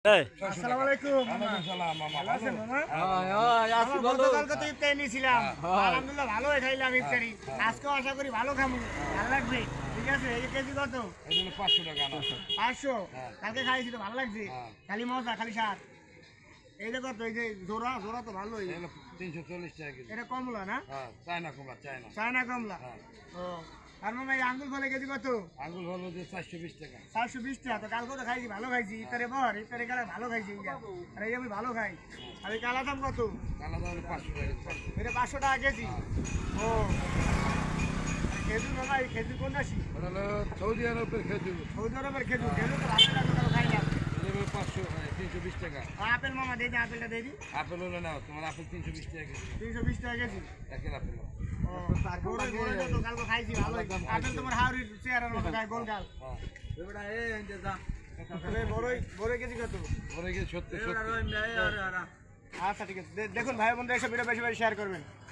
আসসালামু আলাইকুম। ভালো আছেন মামা? গতকালকে তো ইফতারি নিয়েছিলাম, আলহামদুলিল্লাহ ভালোই খাইলাম ইফতারি। আজকেও আশা করি ভালো খাবো, ভালো লাগবে। ঠিক আছে, এই কেজি কত? 500 টাকা না। 500। কালকে খাইছি তো ভালো লাগছে, খালি মজা খালি স্বাদ। এইটা কত? এই যে জোড়া জোড়া তো ভালোই। 340 টাকা কেজি। এটা কমলা না? হ্যাঁ, চায়না কমলা, চায়না। চায়না কমলা। হ্যাঁ। ও, আর মামা এই আঙ্গুল ফলে কেজি কত? আঙ্গুল হলো যে 420 টাকা। 420 টাকা। তো কালকে তো খাইছি ভালো খাইছি, ইফতারে বর ইফতারে গেলে ভালো খাইছি। আর এই আমি ভালো খাই। আর এই কালা দাম কত? কালা দাম হলো 500 টাকা কেজি। এটা 500 টাকা কেজি। ও, আর খেজুর বাবা, এই খেজুর কোন রাশি? ওটা হলো সৌদি আরবের খেজুর। সৌদি আরবের খেজুর। খেজুর তো ভালো লাগবে, তাও খাইলাম। এটা হলো 500, 320 টাকা। আর আপেল মামা দিয়ে দিই, আপেলটা দিয়ে দিই। আপেল হলো নাও, তোমার আপেল 320 টাকা কেজি। 320 টাকা কেজি। একের আপেল। ও, আর বড়ই বড়ইটা তো কালকে খাইছি ভালোই। আপেল তোমার হাওড়ির চেহারার মতো গায়ে গোল গাল। হ্যাঁ। তবে বড়ই কেজি কত? ওরা গিয়ে 70। আচ্ছা ঠিক আছে, দেখুন ভাই বোনরা এসব ভিডিও বেশি বেশি শেয়ার করবেন।